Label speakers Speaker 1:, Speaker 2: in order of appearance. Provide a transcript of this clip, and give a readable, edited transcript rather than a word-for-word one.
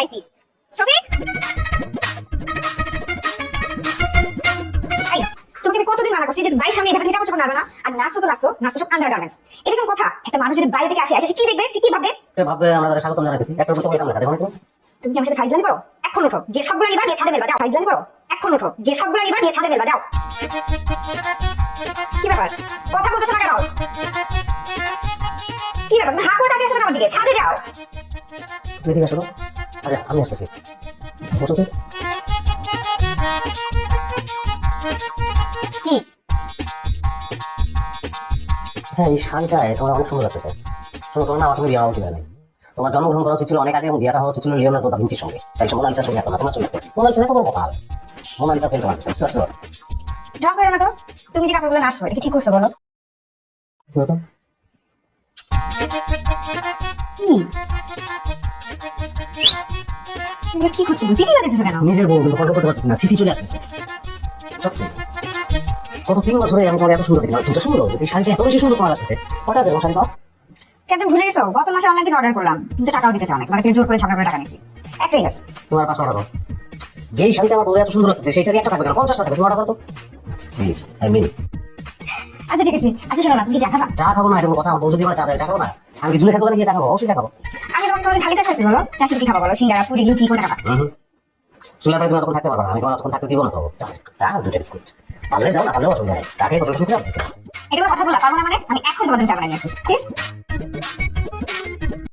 Speaker 1: পাইছি। শফিক, এই তুমি কি কতদিন মানা করছি যে বাড়ির সামনে এভাবে কাপড় চোপড় নাড়বে না? আর নাচো তো নাচো, নাচো সব আন্ডারগার্মেন্টস। এরকম কথা? একটা মানুষ যদি বাইরে থেকে আসে সে কি দেখবে, সে কি ভাববে?
Speaker 2: ভাববে আমরা তাদের স্বাগতম জানাতেছি, একটা মতো বলতাম না দেখো তুমি।
Speaker 1: তুমি কি আমার সাথে ফাইজলামি করো? এখন ওঠো, যে সবগুলো নিবা নিয়ে ছাদে মেলবা, যাও। ফাইজলামি করো, এখন ওঠো, যে সবগুলো নিবা নিয়ে ছাদে মেলবা, যাও। কি ব্যাপার, কথা বলতেছো না কেন? কি ব্যাপার, হা করে তাকিয়ে আছো কেন আমার দিকে? ছাদে যাও।
Speaker 2: তুমি ঠিক আছো তো? আচ্ছা আমি আসতেছি, বসো তো।
Speaker 1: কি?
Speaker 2: আচ্ছা এই শাড়িটায় তোমার অনেক সুন্দর লাগতেছে। শোনো, তোমার না আমার সঙ্গে বিয়ে হওয়া উচিত হয় নাই। তোমার জন্মগ্রহণ করা উচিত ছিল অনেক আগে এবং বিয়েটা হওয়া উচিত ছিল লিওনার্দো দা ভিঞ্চির সঙ্গে। তাই মোনালিসার সঙ্গে এখন না, তোমার চলে মোনালিসা তোমার কথা হবে। মোনালিসা ফেল তোমার কাছে বুঝতে পারছো?
Speaker 1: ঢং করো না তো। তুমি যে কাপড়গুলো নাচছো এটা কি ঠিক করছো বলো? কি? তুমি কি করছো? সিটি বাজাতেছো কেন?
Speaker 2: নিজের বউ কিন্তু কন্ট্রোল করতে পারতেছি না, সিটি চলে আসতেছে। সত্যি গত 3 বছরে আমি তোমাকে এত সুন্দর দেখি না, তুমি তো সুন্দর, এই শাড়িটা এত বেশি সুন্দর তোমার লাগতেছে। কটা আছে তোমার শাড়ি পাও?
Speaker 1: কেন তুমি ভুলে গেছো? গত মাসে অনলাইন থেকে অর্ডার করলাম, কিন্তু টাকাও দিতে চাও না। তোমার কাছে জোর করে ঝগড়া করে টাকা নিয়েছি। একটাই আছে।
Speaker 2: তোমার 500 টাকা। যেই শাড়িটা আমার বউ এত সুন্দর লাগতেছে সেই শাড়ি একটা থাকবে কেন? 50 টাকা তুমি অর্ডার করো তো। প্লিজ আই মিন ইট।
Speaker 1: আচ্ছা ঠিক আছে। আচ্ছা শোনো না, তুমি কি চা খাবা?
Speaker 2: চা খাবো না এরকম কথা, আমার বউ যদি বলে চা দেয় চা খাবো না। আমি কি জুনে খাবো গিয়ে চা খাবো? অবশ্যই চা খাবো।
Speaker 1: আমি তোমাকে তোমাকে খালি চা খাইছি বলো? চা সাথে কি খাবা বলো? সিঙ্গারা, পুরি, লুচি কোনটা খাবা?
Speaker 2: চুলার পরে তুমি তখন থাকতে পারবে না, আমি তোমার তখন থাকতে দিব না। তো চা আর দুটো বিস্কুট পারলে দাও, না পারলেও অসুবিধা নেই। চা খেয়ে বসে শুনতে পাচ্ছি।
Speaker 1: এটা কথা বলা পারবো না মানে? আমি এখন তোমাদের চা বানিয়ে নিয়ে আসতেছি, ঠিক আছে?